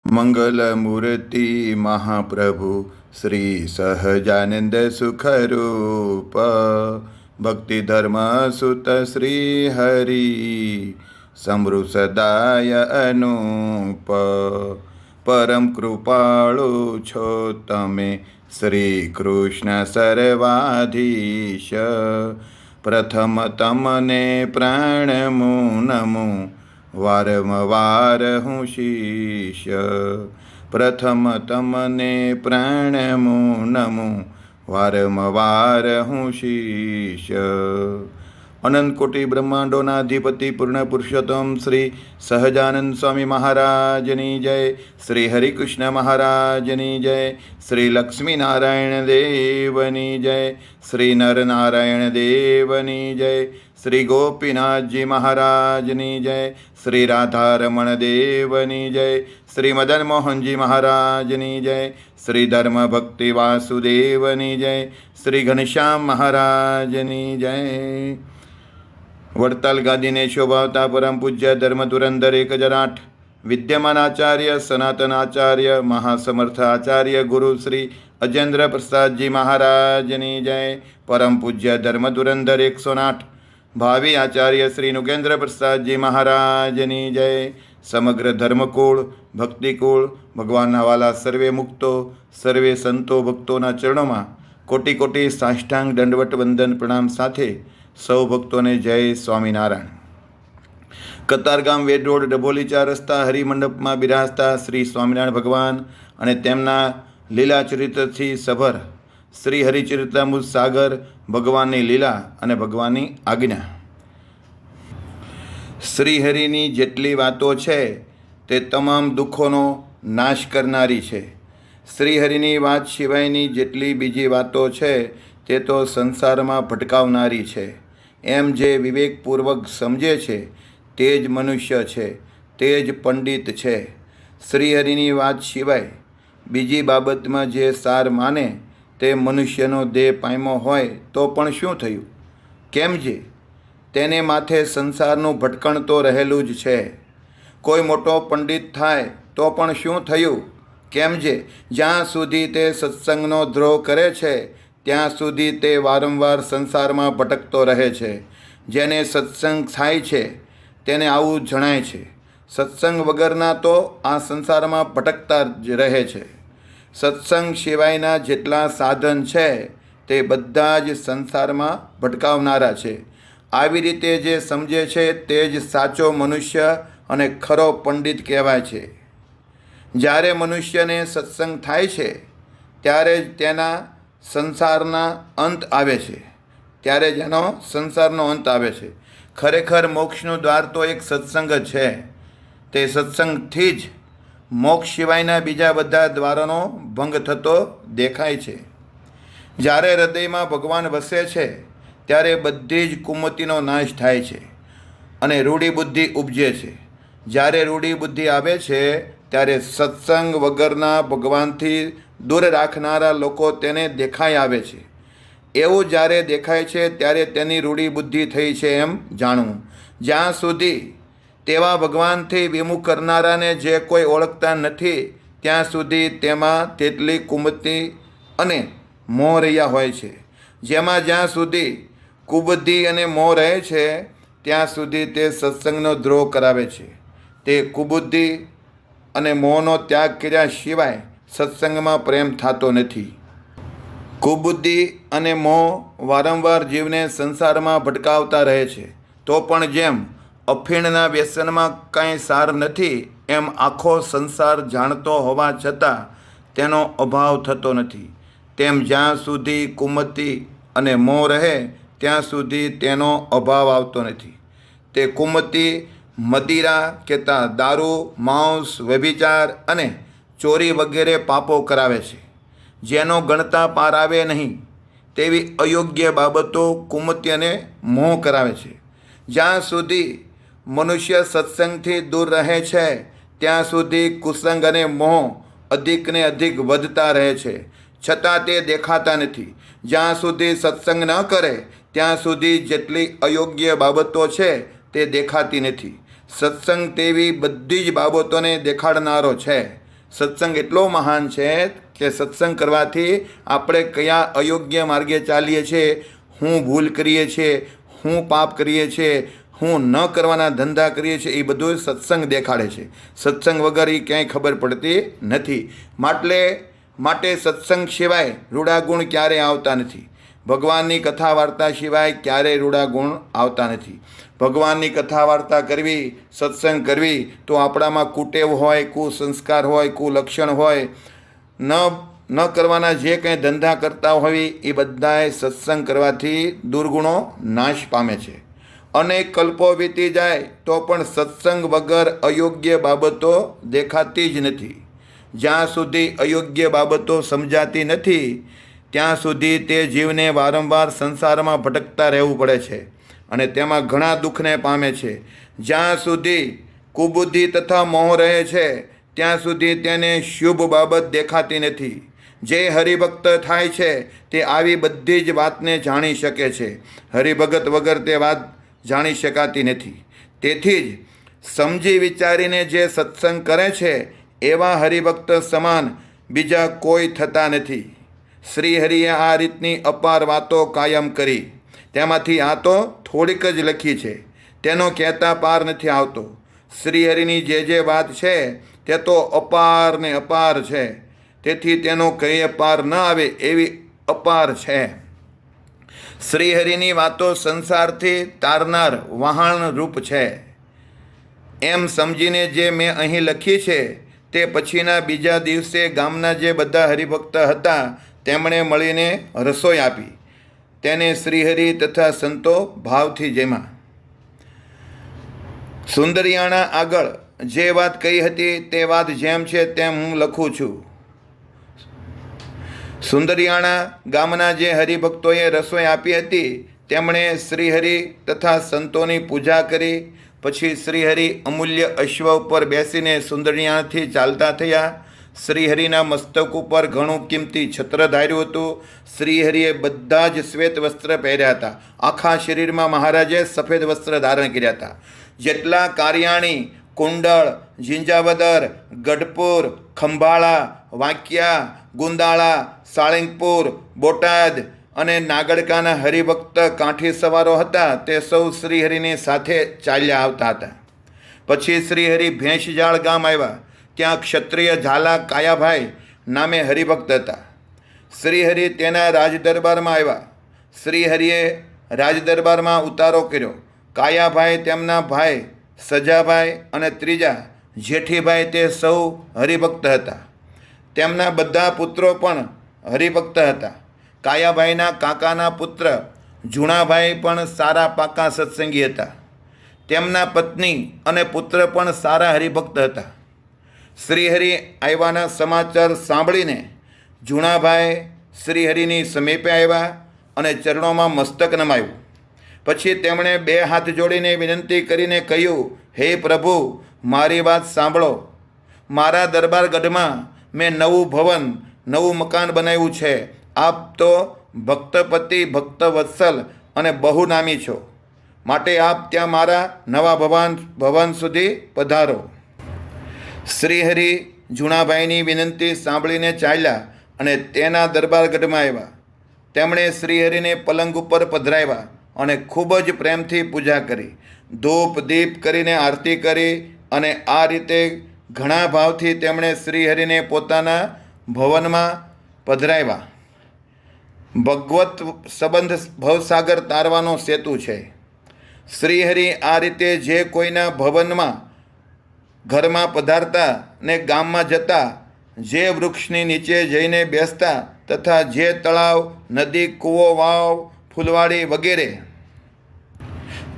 મંગલમૂર્તિ મહાપ્રભુ શ્રી સહજાનંદ સુખરૂપ ભક્તિ ધર્મ સુત શ્રી હરિ સમૃ સદાય અનુપ પરમ કૃપાળુ છો તમે શ્રી કૃષ્ણ સર્વાધીશ પ્રથમ તમને પ્રાણમું નમું વારંવાર હું શિષ્ય પ્રથમ તમને પ્રાણમું નમું વારંવાર હું શિષ્ય અનંત કોટી બ્રહ્માંડોના અધિપતિ પૂર્ણ પુરુષોત્તમ શ્રી સહજાનંદ સ્વામી મહારાજની જય, શ્રી હરિકૃષ્ણ મહારાજની જય, શ્રી લક્ષ્મીનારાયણ દેવની જય, શ્રી નરનારાયણ દેવની જય, શ્રી ગોપીનાથજી મહારાજની જય, શ્રી રાધારમણ દેવની જય, શ્રી મદન મોહનજી મહારાજની જય, શ્રી ધર્મ ભક્તિ વાસુદેવની જય, શ્રી ઘનશ્યામ મહારાજની જય. વડતાલ ગાદીને શોભાવતા પરમ પૂજ્ય ધર્મ ધુરંધર 1008 વિદ્યમાન આચાર્ય સનાતન આચાર્ય મહાસમર્થ આચાર્ય ગુરુ શ્રી અજેન્દ્ર પ્રસાદજી મહારાજની જય. પરમ પૂજ્ય ધર્મ ધુરંધર 108 ભાવિ આચાર્ય શ્રી નુગેન્દ્ર પ્રસાદજી મહારાજની જય. સમગ્ર ધર્મકુળ ભક્તિકુળ ભગવાનના વાલા સર્વે મુક્તો સર્વે સંતો ભક્તોના ચરણોમાં કોટી કોટી સાષ્ટાંગ દંડવટ વંદન પ્રણામ સાથે સૌ ભક્તોને જય સ્વામિનારાયણ. કતારગામ વેડ રોડ ડભોલી 4 રસ્તા હરિમંડપમાં બિરાજતા શ્રી સ્વામિનારાયણ ભગવાન અને તેમના લીલા ચરિત્રથી સભર શ્રી હરિચરિત્રામૃત સાગર ભગવાનની લીલા અને ભગવાનની આજ્ઞા. શ્રીહરિની જેટલી વાતો છે તે તમામ દુઃખોનો નાશ કરનારી છે. શ્રીહરિની વાત સિવાયની જેટલી બીજી વાતો છે તે તો સંસારમાં ભટકાવનારી છે. એમ જે વિવેકપૂર્વક સમજે છે તે જ મનુષ્ય છે, તે જ પંડિત છે. શ્રીહરિની વાત સિવાય બીજી બાબતમાં જે સાર માને તે મનુષ્યનો દેહ પામ્યો હોય તો પણ શું થયું? કેમ જે તેને માથે સંસારનું ભટકણ તો રહેલું જ છે. કોઈ મોટો પંડિત થાય તો પણ શું થયું? કેમ જે જ્યાં સુધી તે સત્સંગનો દ્રોહ કરે છે ત્યાં સુધી તે વારંવાર સંસારમાં ભટકતો રહે છે. જેને સત્સંગ થાય છે તેને આવું જણાય છે. સત્સંગ વગરના તો આ સંસારમાં ભટકતા જ રહે છે. સત્સંગ સિવાયના જેટલા સાધન છે તે બધા જ સંસારમાં ભટકાવનારા છે. આવી રીતે જે સમજે છે તે જ સાચો મનુષ્ય અને ખરો પંડિત કહેવાય છે. જ્યારે મનુષ્યને સત્સંગ થાય છે ત્યારે જ તેના સંસારના અંત આવે છે. ત્યારે જ એનો સંસારનો અંત આવે છે. ખરેખર મોક્ષનું દ્વાર તો એક સત્સંગ જ છે. તે સત્સંગથી જ મોક્ષ સિવાયના બીજા બધા દ્વારોનો ભંગ થતો દેખાય છે. જ્યારે હૃદયમાં ભગવાન વસે છે ત્યારે બધી જ કુમતિનો નાશ થાય છે અને રૂઢી બુદ્ધિ ઉપજે છે. જ્યારે રૂઢી બુદ્ધિ આવે છે ત્યારે સત્સંગ વગરના ભગવાનથી દૂર રાખનારા લોકો તેને દેખાઈ આવે છે. એવું જ્યારે દેખાય છે ત્યારે તેની રૂઢી બુદ્ધિ થઈ છે એમ જાણવું. જ્યાં સુધી તેવા ભગવાનથી વિમુખ કરનારાને જે કોઈ ઓળખતા નથી ત્યાં સુધી તેમાં તેટલી કુમતિ અને મોહ રહ્યા હોય છે. જેમાં જ્યાં સુધી કુબુદ્ધિ અને મોહ રહે છે ત્યાં સુધી તે સત્સંગનો દ્રોહ કરાવે છે. તે કુબુદ્ધિ અને મોહનો ત્યાગ કર્યા સિવાય સત્સંગમાં પ્રેમ થતો નથી. કુબુદ્ધિ અને મોહ વારંવાર જીવને સંસારમાં ભટકાવતા રહે છે. તો પણ જેમ અફીણના વ્યસનમાં કાંઈ સાર નથી એમ આખો સંસાર જાણતો હોવા છતાં તેનો અભાવ થતો નથી. તેમ જ્યાં સુધી કુમતિ અને મોહ રહે ત્યાં સુધી તેનો અભાવ આવતો નથી. તે કુમતિ મદિરા કહેતા દારૂ માંસ વ્યભિચાર અને ચોરી વગેરે પાપો કરાવે છે. જેનો ગણતા પાર આવે નહીં તેવી અયોગ્ય બાબતો કુમતિ અને મોહ કરાવે છે. જ્યાં સુધી મનુષ્ય સત્સંગથી દૂર રહે છે ત્યાં સુધી કુસંગ અને મોહ અધિકને અધિક વધતા રહે છે, છતાં તે દેખાતા નથી. જ્યાં સુધી સત્સંગ ન કરે ત્યાં સુધી જેટલી અયોગ્ય બાબતો છે તે દેખાતી નથી. સત્સંગ તેવી બધી જ બાબતોને દેખાડનારો છે. સત્સંગ એટલો મહાન છે કે સત્સંગ કરવાથી આપણે કયા અયોગ્ય માર્ગે ચાલીએ છીએ, હું ભૂલ કરીએ છીએ, હું પાપ કરીએ છીએ, હું ન કરવાના ધંધા કરીએ છીએ, એ બધું સત્સંગ દેખાડે છે. સત્સંગ વગર એ ક્યાંય ખબર પડતી નથી. માટે સત્સંગ સિવાય રૂડા ગુણ ક્યારેય આવતા નથી. ભગવાનની કથા વાર્તા સિવાય ક્યારેય રૂડા ગુણ આવતા નથી. ભગવાનની કથા વાર્તા કરવી, સત્સંગ કરવી તો આપણામાં કુટેવ હોય, કુસંસ્કાર હોય, કુલક્ષણ હોય, ન કરવાના જે કંઈ ધંધા કરતા હોય એ બધાએ સત્સંગ કરવાથી દુર્ગુણો નાશ પામે છે. અનેક કલ્પો વીતી જાય તો પણ સત્સંગ વગર અયોગ્ય બાબતો દેખાતી જ નથી. જ્યાં સુધી અયોગ્ય બાબતો સમજાતી નથી ત્યાં સુધી તે જીવને વારંવાર સંસારમાં ભટકતા રહેવું પડે છે અને તેમાં ઘણા દુઃખને પામે છે. જ્યાં સુધી કુબુદ્ધિ તથા મોહ રહે છે ત્યાં સુધી તેને શુભ બાબત દેખાતી નથી. જે હરિભક્ત થાય છે તે આવી બધી જ વાતને જાણી શકે છે. હરિભગત વગર તે વાત જાણી શકાતી નથી. તેથી જ સમજી વિચારીને જે સત્સંગ કરે છે એવા હરિભક્ત સમાન બીજા કોઈ થતા નથી. શ્રીહરિએ આ રીતની અપાર વાતો કાયમ કરી. તેમાંથી આ તો થોડીક જ લખી છે, તેનો કહેતા પાર નથી આવતો. શ્રીહરિની જે વાત છે તે તો અપાર ને અપાર છે, તેથી તેનો કહીએ પાર ન આવે એવી અપાર છે. શ્રીહરિની વાતો સંસારથી તારનાર વહાણ રૂપ છે એમ સમજીને જે મેં અહીં લખી છે તે પછીના બીજા દિવસે ગામના જે બધા હરિભક્ત હતા તેમણે મળીને રસોઈ આપી. તેને શ્રીહરિ તથા સંતો ભાવથી જેમાં. સુંદરિયાણા આગળ જે વાત કહી હતી તે વાત જેમ છે તેમ હું લખું છું. સુંદરિયાણા ગામના જે હરિભક્તોએ રસોઈ આપી હતી તેમણે શ્રીહરિ તથા સંતોની પૂજા કરી. પછી શ્રીહરિ અમૂલ્ય અશ્વ ઉપર બેસીને સુંદરિયાણાથી ચાલતા થયા. શ્રીહરિના મસ્તક ઉપર ઘણું કિંમતી છત્ર ધાર્યું હતું. શ્રીહરિએ બધા જ શ્વેત વસ્ત્ર પહેર્યા હતા. આખા શરીરમાં મહારાજે સફેદ વસ્ત્ર ધારણ કર્યા હતા. જેટલા કારિયાણી, કુંડળ, ઝીંઝાવદર, ગઢપુર, ખંભાળા, વાંકિયા, ગુંદાળા, સાળંગપુર, બોટાદ અને નાગડકાના હરિભક્ત કાંઠી સવારો હતા તે સૌ શ્રીહરિની સાથે ચાલ્યા આવતા હતા. પછી શ્રીહરિ ભેંસજાળ ગામ આવ્યા. ત્યાં ક્ષત્રિય ઝાલા કાયાભાઈ નામે હરિભક્ત હતા. શ્રીહરિ તેના રાજદરબારમાં આવ્યા. શ્રીહરિએ રાજદરબારમાં ઉતારો કર્યો. કાયાભાઈ તેમના ભાઈ સજાભાઈ અને ત્રીજા જેઠીભાઈ તે સૌ હરિભક્ત હતા. તેમના બધા પુત્રો પણ હરિભક્ત હતા. કાયાભાઈના કાકાના પુત્ર જુણાભાઈ પણ સારા પાકા સત્સંગી હતા. તેમના પત્ની અને પુત્ર પણ સારા હરિભક્ત હતા. શ્રીહરિ આવ્યાના સમાચાર સાંભળીને જુણાભાઈ શ્રીહરિની સમીપે આવ્યા અને ચરણોમાં મસ્તક નમાયું. પછી તેમણે 2 હાથ જોડીને વિનંતી કરીને કહ્યું, હે પ્રભુ, મારી વાત સાંભળો. મારા દરબારગઢમાં મેં નવું ભવન, નવું મકાન બનાવ્યું છે. આપ તો ભક્તપતિ, ભક્તવત્સલ અને બહુનામી છો. માટે આપ ત્યાં મારા નવા ભવન સુધી પધારો. શ્રીહરિ જુણાભાઈની વિનંતી સાંભળીને ચાલ્યા અને તેના દરબારગઢમાં આવ્યા. તેમણે શ્રીહરિને પલંગ ઉપર પધરાવ્યા અને ખૂબ જ પ્રેમથી પૂજા કરી. ધૂપ દીપ કરીને આરતી કરી અને આ રીતે ઘણા ભાવથી તેમણે શ્રીહરિને પોતાના ભવનમાં પધરાવ્યા. ભગવત સંબંધ ભવસાગર તારવાનો સેતુ છે. શ્રીહરિ આ રીતે જે કોઈના ભવનમાં, ઘરમાં પધારતા ને ગામમાં જતા, જે વૃક્ષની નીચે જઈને બેસતા તથા જે તળાવ, નદી, કૂવો, વાવ, ફૂલવાડી વગેરે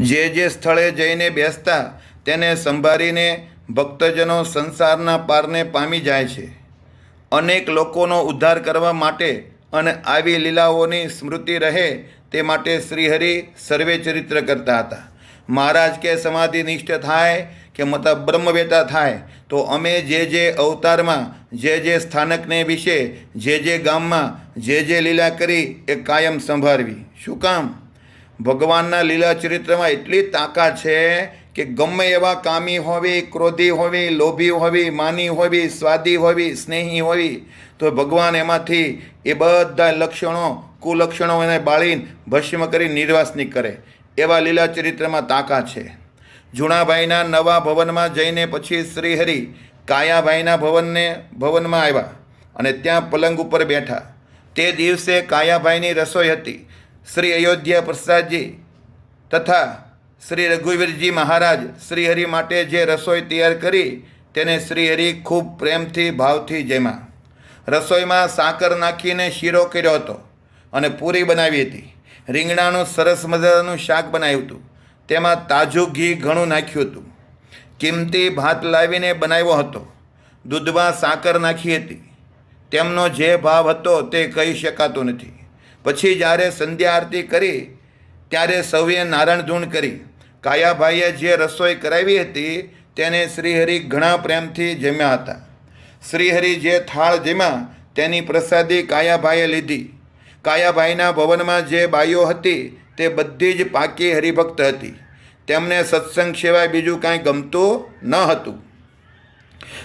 જે સ્થળે જઈને બેસતા તેને સંભાળીને ભક્તજનો સંસારના પારને પામી જાય છે. અનેક લોકોનો ઉદ્ધાર કરવા માટે અને આવી લીલાઓની સ્મૃતિ રહે તે માટે શ્રીહરિ સર્વે ચરિત્ર કરતા હતા. મહારાજ કે સમાધિનિષ્ઠ થાય કે મતલબ બ્રહ્મવેતા થાય તો અમે જે અવતારમાં જે સ્થાનકને વિશે જે ગામમાં જે લીલા કરી એ કાયમ સંભાળવી. શું કામ? ભગવાનના લીલા ચરિત્રમાં એટલી તાકાત છે કે ગમે એવા કામી હોવી, ક્રોધી હોવી, લોભી હોવી, માની હોવી, સ્વાદી હોવી, સ્નેહી હોવી, તો ભગવાન એમાંથી એ બધા લક્ષણો, કુલક્ષણો એને બાળીને ભસ્મ કરી નિર્વાસનિક કરે એવા લીલા ચરિત્રમાં તાકાત છે. જુણાભાઈના નવા ભવનમાં જઈને પછી શ્રીહરિ કાયાભાઈના ભવનમાં આવ્યા અને ત્યાં પલંગ ઉપર બેઠા. તે દિવસે કાયાભાઈની રસોઈ હતી. શ્રી અયોધ્યા પ્રસાદજી તથા શ્રી રઘુવીરજી મહારાજ શ્રીહરિ માટે જે રસોઈ તૈયાર કરી તેને શ્રીહરિ ખૂબ પ્રેમથી ભાવથી જમ્યા. રસોઈમાં સાકર નાખીને શીરો કર્યો હતો અને પૂરી બનાવી હતી. રીંગણાનું સરસ મજાનું શાક બનાવ્યું હતું. તેમાં તાજું ઘી ઘણું નાખ્યું હતું. કિંમતી ભાત લાવીને બનાવ્યો હતો. દૂધમાં સાકર નાખી હતી. તેમનો જે ભાવ હતો તે કહી શકાતો નથી. પછી જ્યારે સંધ્યા આરતી કરી ત્યારે સૌએ નારાયણ ધૂન કરી. કાયાભાઈએ જે રસોઈ કરાવી હતી તેને શ્રીહરિ ઘણા પ્રેમથી જમ્યા હતા. શ્રીહરિ જે થાળ જમ્યા તેની પ્રસાદી કાયાભાઈએ લીધી. કાયાભાઈના ભવનમાં જે બાઈઓ હતી તે બધી જ પાકી હરિભક્ત હતી. તેમને સત્સંગ સિવાય બીજું કાંઈ ગમતું ન હતું.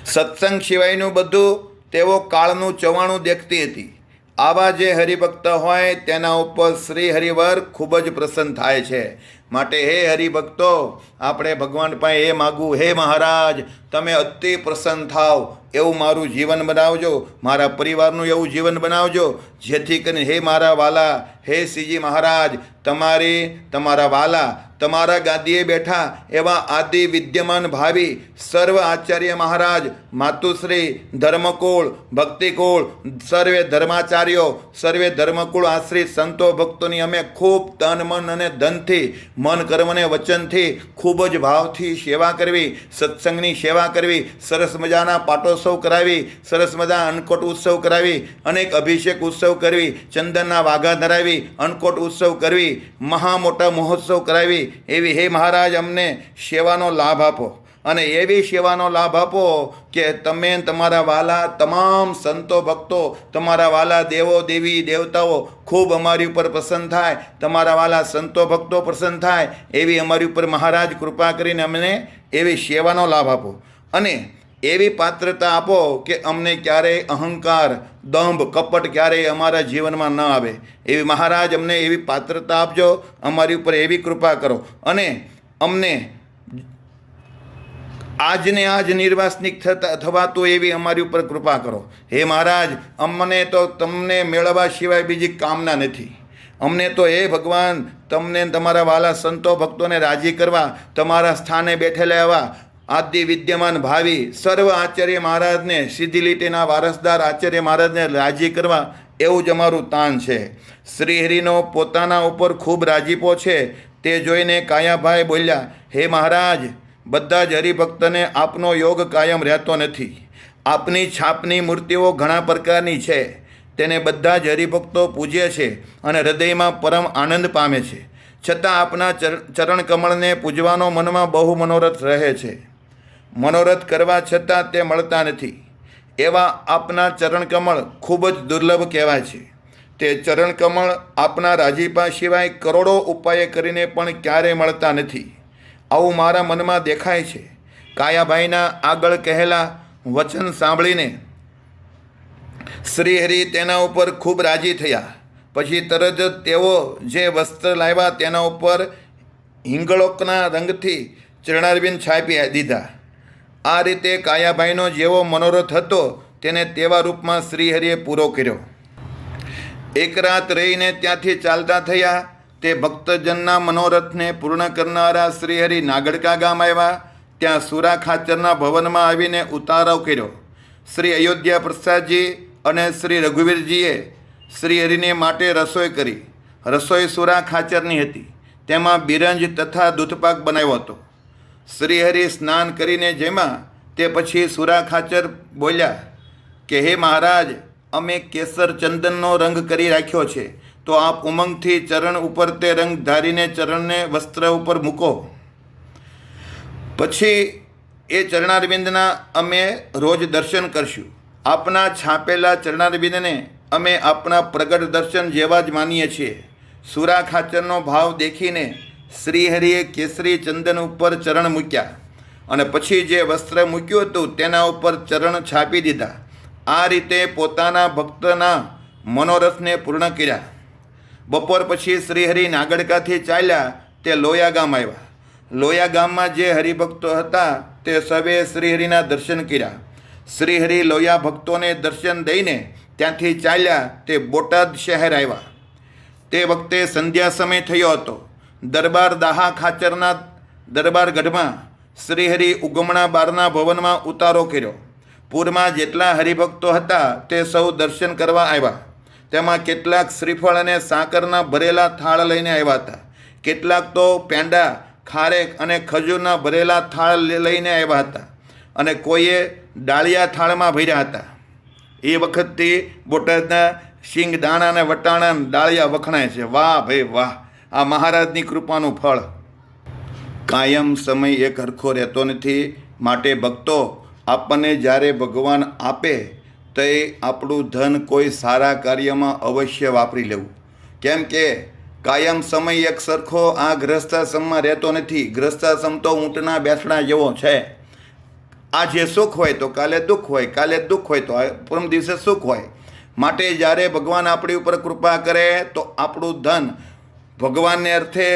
સત્સંગ સિવાયનું બધું તેઓ કાળનું ચવાણું દેખતી હતી. આવા જે હરિભક્ત હોય તેના ઉપર શ્રી હરિવર ખૂબ જ પ્રસન્ન થાય છે. માટે હે હરિભક્તો, આપણે ભગવાન પાસે એ માગવું, હે મહારાજ તમે અતિ પ્રસન્ન થાવ એવું મારું જીવન બનાવજો, મારા પરિવારનું એવું જીવન બનાવજો, જેથી કરીને હે મારા વાલા, હે શ્રીજી મહારાજ, તમારા વાલા તમારા ગાદીએ બેઠા એવા આદિ વિદ્યમાન ભાવી સર્વ આચાર્ય મહારાજ, માતુશ્રી, ધર્મકુળ, ભક્તિકુળ, સર્વે ધર્માચાર્યો, સર્વે ધર્મકુળ આશ્રિત સંતો ભક્તોની અમે ખૂબ તન મન અને ધનથી, મન કર્મ અને વચનથી ખૂબ જ ભાવથી સેવા કરવી, સત્સંગની સેવા કરવી, સરસ મજાના પાટોત્સવ કરાવી, સરસ મજા અન્નકોટ ઉત્સવ કરાવી, અનેક અભિષેક ઉત્સવ કરવી, ચંદનના વાઘા ધરાવી, અન્નકોટ ઉત્સવ કરવી, મહા મોટા મહોત્સવ કરાવી, એવી હે મહારાજ અમને સેવાનો લાભ આપો. અને એવી સેવાનો લાભ આપો કે તમે તમારા વાલા તમામ સંતો ભક્તો, તમારા વાલા દેવો દેવી દેવતાઓ ખૂબ અમારી ઉપર પ્રસન્ન થાય, તમારા વાલા સંતો ભક્તો પ્રસન્ન થાય એવી અમારી ઉપર મહારાજ કૃપા કરીને અમને એવી સેવાનો લાભ આપો. અને એવી પાત્રતા આપો કે અમને ક્યારેય અહંકાર, દંભ, કપટ ક્યારેય અમારા જીવનમાં ન આવે. એવી મહારાજ અમને એવી પાત્રતા આપજો, અમારી ઉપર એવી કૃપા કરો અને અમને આજને આજ નિર્વાસનિક થવાતું એવી અમારી ઉપર કૃપા કરો. હે મહારાજ, અમને તો તમને મેળવવા સિવાય બીજી કામના નથી. અમને તો હે ભગવાન તમને તમારા વાલા સંતો ભક્તોને રાજી કરવા, તમારા સ્થાને બેઠેલા એવા આદિ વિદ્યમાન ભાવિ સર્વ આચાર્ય મહારાજને, સીધી લીટીના વારસદાર આચાર્ય મહારાજને રાજી કરવા એવું જ અમારું તાન છે. શ્રીહરિનો પોતાના ઉપર ખૂબ રાજીપો છે. તે જોઈને કાયાભાઈ બોલ્યા, હે મહારાજ, બધા જ હરિભક્તને આપનો યોગ કાયમ રહેતો નથી. આપની છાપની મૂર્તિઓ ઘણા પ્રકારની છે. તેને બધા જ હરિભક્તો પૂજે છે અને હૃદયમાં પરમ આનંદ પામે છે. છતાં આપના ચરણ કમળને પૂજવાનો મનમાં બહુ મનોરથ રહે છે. મનોરથ કરવા છતાં તે મળતા નથી. એવા આપના ચરણકમળ ખૂબ જ દુર્લભ કહેવાય છે. તે ચરણકમળ આપના રાજીપા સિવાય કરોડો ઉપાય કરીને પણ ક્યારેય મળતા નથી. આવું મારા મનમાં દેખાય છે. કાયાભાઈના આગળ કહેલા વચન સાંભળીને શ્રીહરિ તેના ઉપર ખૂબ રાજી થયા. પછી તરત જ તેઓ જે વસ્ત્ર લાવ્યા તેના ઉપર હિંગળોકના રંગથી ચરણારવિંદ છાપી દીધા. આ રીતે કાયાભાઈનો જેવો મનોરથ હતો તેને તેવા રૂપમાં શ્રીહરિએ પૂરો કર્યો. એક રાત રહીને ત્યાંથી ચાલતા થયા. તે ભક્તજનના મનોરથને પૂર્ણ કરનારા શ્રીહરિ નાગડકા ગામ આવ્યા. ત્યાં સુરા ખાચરના ભવનમાં આવીને ઉતારો કર્યો. શ્રી અયોધ્યા પ્રસાદજી અને શ્રી રઘુવીરજીએ શ્રીહરિને માટે રસોઈ કરી. રસોઈ સુરા ખાચરની હતી. તેમાં બિરંજ તથા દૂધપાક બનાવ્યો હતો. શ્રીહરિ સ્નાન કરીને જેમાં તે પછી સુરા ખાચર બોલ્યા કે હે મહારાજ, અમે કેસર ચંદનનો રંગ કરી રાખ્યો છે, તો આપ ઉમંગથી ચરણ ઉપર તે રંગ ધારીને ચરણને વસ્ત્ર ઉપર મૂકો. પછી એ ચરણારવિંદના અમે રોજ દર્શન કરશું. આપના છાપેલા ચરણારવિંદને અમે આપણા પ્રગટ દર્શન જેવા જ માનીએ છીએ. સુરા ખાચરનો ભાવ દેખીને શ્રીહરિએ કેસરી ચંદન ઉપર ચરણ મૂક્યા અને પછી જે વસ્ત્ર મૂક્યું હતું તેના ઉપર ચરણ છાપી દીધા. આ રીતે પોતાના ભક્તના મનોરથને પૂર્ણ કર્યા. બપોર પછી શ્રીહરિ નાગડકાથી ચાલ્યા તે લોયા ગામ આવ્યા. લોયા ગામમાં જે હરિભક્તો હતા તે સર્વે શ્રીહરિના દર્શન કર્યા. શ્રીહરિ લોયા ભક્તોને દર્શન દઈને ત્યાંથી ચાલ્યા તે બોટાદ શહેર આવ્યા. તે વખતે સંધ્યા સમય થયો હતો. દરબાર દાહા ખાચરના દરબાર ગઢમાં શ્રીહરિ ઉગમણા બારના ભવનમાં ઉતારો કર્યો. પૂરમાં જેટલા હરિભક્તો હતા તે સૌ દર્શન કરવા આવ્યા. તેમાં કેટલાક શ્રીફળ અને સાકરના ભરેલા થાળ લઈને આવ્યા હતા. કેટલાક તો પેંડા, ખારેક અને ખજૂરના ભરેલા થાળ લઈને આવ્યા હતા અને કોઈએ ડાળિયા થાળમાં ભર્યા હતા. એ વખતથી બોટાદના શિંગ દાણા અને વટાણા ડાળિયા વખણાય છે. વાહ ભાઈ વાહ, આ મહારાજની કૃપાનું ફળ. કાયમ સમય એક હરખો રહેતો નથી. માટે ભક્તો, આપણને જ્યારે ભગવાન આપે તો એ આપણું ધન કોઈ સારા કાર્યમાં અવશ્ય વાપરી લેવું. કેમ કે કાયમ સમય એક સરખો આ ગ્રસ્તાશ્રમમાં રહેતો નથી. ગ્રસ્તાશ્રમ તો ઊંટના બેસણા જેવો છે. આજે સુખ હોય તો કાલે દુઃખ હોય, કાલે દુઃખ હોય તો પરમ દિવસે સુખ હોય. માટે જ્યારે ભગવાન આપણી ઉપર કૃપા કરે તો આપણું ધન ભગવાનને અર્થે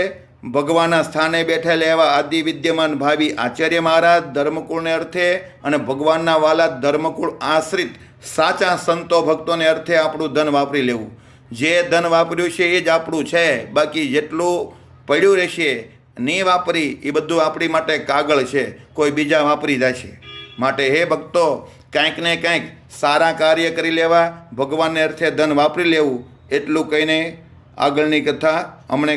ભગવાનના સ્થાને બેઠેલા એવા આદિ વિદ્યમાન ભાવી આચાર્ય મહારાજ ધર્મકુળને અર્થે અને ભગવાનના વાલા ધર્મકુળ આશ્રિત સાચા સંતો ભક્તોને અર્થે આપણું ધન વાપરી લેવું. જે ધન વાપર્યું છે એ જ આપણું છે. બાકી જેટલું પડ્યું રહેશે નહીં વાપરી એ બધું આપણી માટે કાગળ છે, કોઈ બીજા વાપરી જાય છે. માટે હે ભક્તો, કાંઈક ને કાંઈક સારા કાર્ય કરી લેવા, ભગવાનને અર્થે ધન વાપરી લેવું. એટલું કહીને આગળની કથા હમણે